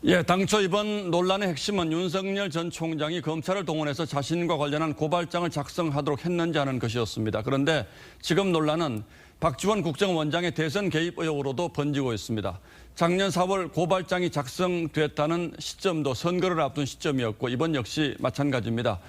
예, 당초 이번 논란의 핵심은 윤석열 전 총장이 검찰을 동원해서 자신과 관련한 고발장을 작성하도록 했는지 하는 것이었습니다. 그런데 지금 논란은 박지원 국정원장의 대선 개입 의혹으로도 번지고 있습니다. 작년 4월 고발장이 작성됐다는 시점도 선거를 앞둔 시점이었고 이번 역시 마찬가지입니다.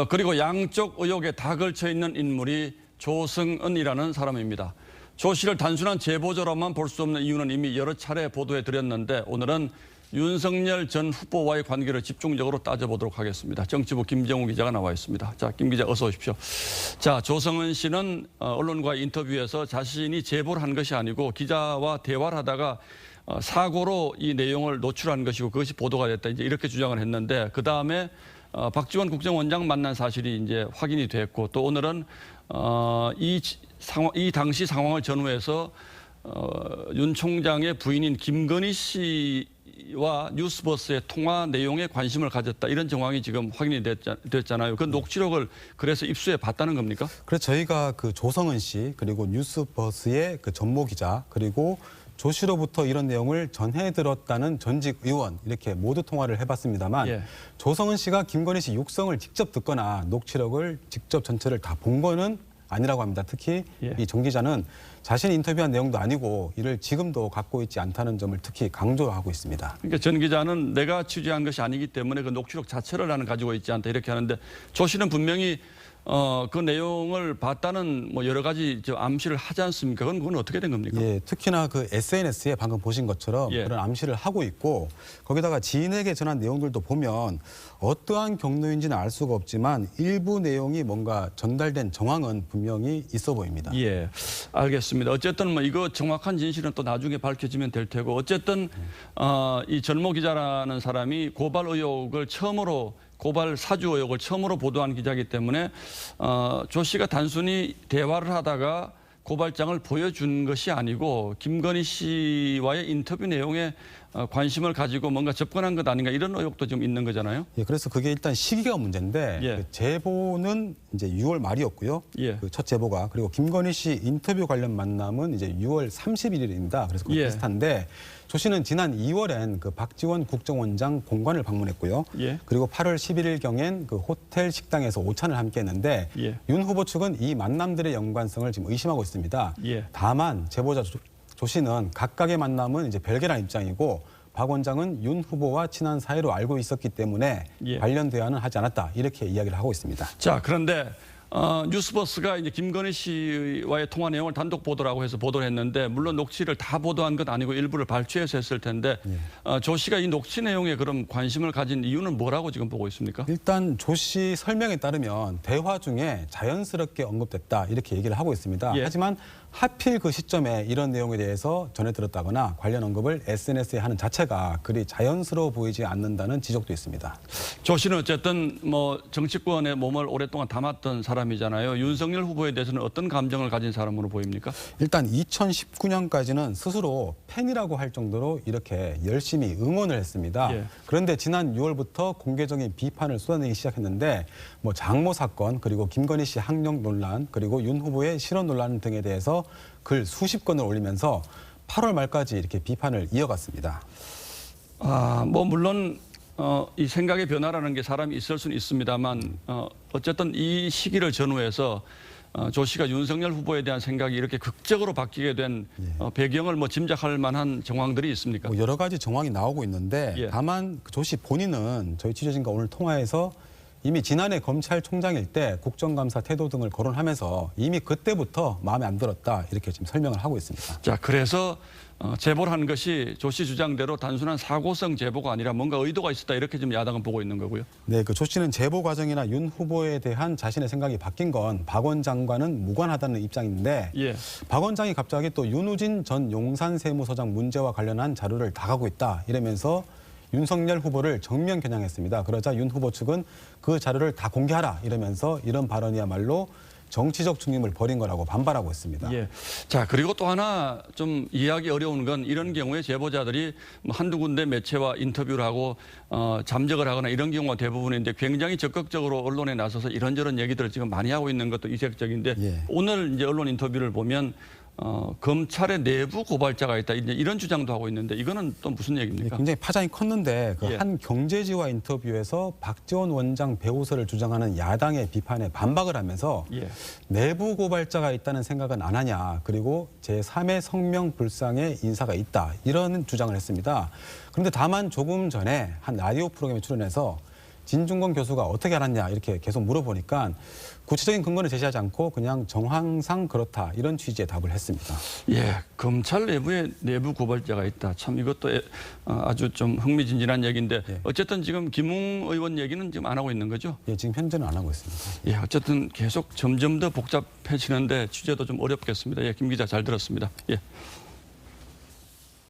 그리고 양쪽 의혹에 다 걸쳐 있는 인물이 조성은이라는 사람입니다. 조 씨를 단순한 제보자로만 볼 수 없는 이유는 이미 여러 차례 보도해 드렸는데 오늘은 윤석열 전 후보와의 관계를 집중적으로 따져보도록 하겠습니다. 정치부 김정우 기자가 나와 있습니다. 자, 김 기자 어서 오십시오. 자, 조성은 씨는 언론과의 인터뷰에서 자신이 제보를 한 것이 아니고 기자와 대화를 하다가 사고로 이 내용을 노출한 것이고 그것이 보도가 됐다. 이제 이렇게 주장을 했는데 그 다음에 박지원 국정원장 만난 사실이 이제 확인이 됐고 또 오늘은 이 당시 상황을 전후해서 윤 총장의 부인인 김건희 씨와 뉴스버스의 통화 내용에 관심을 가졌다. 이런 정황이 지금 확인이 됐잖아요. 그 녹취록을 그래서 입수해 봤다는 겁니까? 그래서 저희가 그 조성은 씨 그리고 뉴스버스의 그 전모 기자 그리고 조 씨로부터 이런 내용을 전해 들었다는 전직 의원 이렇게 모두 통화를 해봤습니다만 예. 조성은 씨가 김건희 씨 육성을 직접 듣거나 녹취록을 직접 전체를 다 본 거는 아니라고 합니다. 특히 예. 이 정 기자는 자신이 인터뷰한 내용도 아니고 이를 지금도 갖고 있지 않다는 점을 특히 강조하고 있습니다. 그러니까 전 기자는 내가 취재한 것이 아니기 때문에 그 녹취록 자체를 나는 가지고 있지 않다 이렇게 하는데 조 씨는 분명히 그 내용을 봤다는 뭐 여러 가지 암시를 하지 않습니까? 그건 어떻게 된 겁니까? 예, 특히나 그 SNS에 방금 보신 것처럼 예. 그런 암시를 하고 있고 거기다가 지인에게 전한 내용들도 보면 어떠한 경로인지는 알 수가 없지만 일부 내용이 뭔가 전달된 정황은 분명히 있어 보입니다. 예, 알겠습니다. 어쨌든 뭐 이거 정확한 진실은 또 나중에 밝혀지면 될 테고 어쨌든 이 전모 기자라는 사람이 고발 의혹을 처음으로 고발 사주 의혹을 처음으로 보도한 기자이기 때문에 조 씨가 단순히 대화를 하다가 고발장을 보여준 것이 아니고 김건희 씨와의 인터뷰 내용에 관심을 가지고 뭔가 접근한 것 아닌가 이런 의혹도 좀 있는 거잖아요. 예, 그래서 그게 일단 시기가 문제인데 예. 그 제보는 이제 6월 말이었고요. 예. 그 첫 제보가 그리고 김건희 씨 인터뷰 관련 만남은 이제 6월 31일입니다. 그래서 예. 비슷한데 조 씨는 지난 2월엔 그 박지원 국정원장 공관을 방문했고요. 예. 그리고 8월 11일경엔 그 호텔 식당에서 오찬을 함께했는데 예. 윤 후보 측은 이 만남들의 연관성을 지금 의심하고 있습니다. 예. 다만 제보자 조 씨는 각각의 만남은 이제 별개라는 입장이고 박 원장은 윤 후보와 친한 사이로 알고 있었기 때문에 예. 관련 대화는 하지 않았다 이렇게 이야기를 하고 있습니다. 자, 그런데 뉴스버스가 이제 김건희 씨와의 통화 내용을 단독 보도라고 해서 보도를 했는데 물론 녹취를 다 보도한 건 아니고 일부를 발췌해서 했을 텐데 조 씨가 이 녹취 내용에 그럼 관심을 가진 이유는 뭐라고 지금 보고 있습니까? 일단 조 씨 설명에 따르면 대화 중에 자연스럽게 언급됐다 이렇게 얘기를 하고 있습니다. 예. 하지만 하필 그 시점에 이런 내용에 대해서 전해 들었다거나 관련 언급을 SNS에 하는 자체가 그리 자연스러워 보이지 않는다는 지적도 있습니다. 조 씨는 어쨌든 뭐 정치권에 몸을 오랫동안 담았던 사람이잖아요. 윤석열 후보에 대해서는 어떤 감정을 가진 사람으로 보입니까? 일단 2019년까지는 스스로 팬이라고 할 정도로 이렇게 열심히 응원을 했습니다. 예. 그런데 지난 6월부터 공개적인 비판을 쏟아내기 시작했는데 뭐 장모 사건 그리고 김건희 씨 학력 논란 그리고 윤 후보의 실언 논란 등에 대해서 글 수십 건을 올리면서 8월 말까지 이렇게 비판을 이어갔습니다. 뭐 물론 이 생각의 변화라는 게 사람이 있을 수는 있습니다만 어쨌든 이 시기를 전후해서 조 씨가 윤석열 후보에 대한 생각이 이렇게 극적으로 바뀌게 된 배경을 뭐 짐작할 만한 정황들이 있습니까? 뭐 여러 가지 정황이 나오고 있는데 예. 다만 조 씨 본인은 저희 취재진과 오늘 통화해서 이미 지난해 검찰총장일 때 국정감사 태도 등을 거론하면서 이미 그때부터 마음에 안 들었다 이렇게 지금 설명을 하고 있습니다. 자, 그래서 제보를 한 것이 조 씨 주장대로 단순한 사고성 제보가 아니라 뭔가 의도가 있었다 이렇게 지금 야당은 보고 있는 거고요. 네, 그 조 씨는 제보 과정이나 윤 후보에 대한 자신의 생각이 바뀐 건 박 원장과는 무관하다는 입장인데 예. 박 원장이 갑자기 또 윤우진 전 용산세무서장 문제와 관련한 자료를 다 갖고 있다 이러면서 윤석열 후보를 정면 겨냥했습니다. 그러자 윤 후보 측은 그 자료를 다 공개하라 이러면서 이런 발언이야말로 정치적 중립을 벌인 거라고 반발하고 있습니다. 예. 자, 그리고 또 하나 좀 이해하기 어려운 건 이런 경우에 제보자들이 뭐 한두 군데 매체와 인터뷰를 하고 잠적을 하거나 이런 경우가 대부분인데 굉장히 적극적으로 언론에 나서서 이런저런 얘기들을 지금 많이 하고 있는 것도 이색적인데 예. 오늘 이제 언론 인터뷰를 보면 검찰의 내부 고발자가 있다 이제 이런 주장도 하고 있는데 이거는 또 무슨 얘기입니까? 굉장히 파장이 컸는데 그 예. 한 경제지와 인터뷰에서 박지원 원장 배우설을 주장하는 야당의 비판에 반박을 하면서 예. 내부 고발자가 있다는 생각은 안 하냐. 그리고 제3의 성명불상의 인사가 있다. 이런 주장을 했습니다. 그런데 다만 조금 전에 한 라디오 프로그램에 출연해서 진중권 교수가 어떻게 알았냐 이렇게 계속 물어보니까 구체적인 근거는 제시하지 않고 그냥 정황상 그렇다 이런 취지의 답을 했습니다. 예, 검찰 내부에 내부 고발자가 있다. 참 이것도 아주 좀 흥미진진한 얘기인데 예. 어쨌든 지금 김웅 의원 얘기는 지금 안 하고 있는 거죠? 예, 지금 현재는 안 하고 있습니다. 예, 어쨌든 계속 점점 더 복잡해지는데 취재도 좀 어렵겠습니다. 예, 김 기자 잘 들었습니다. 예.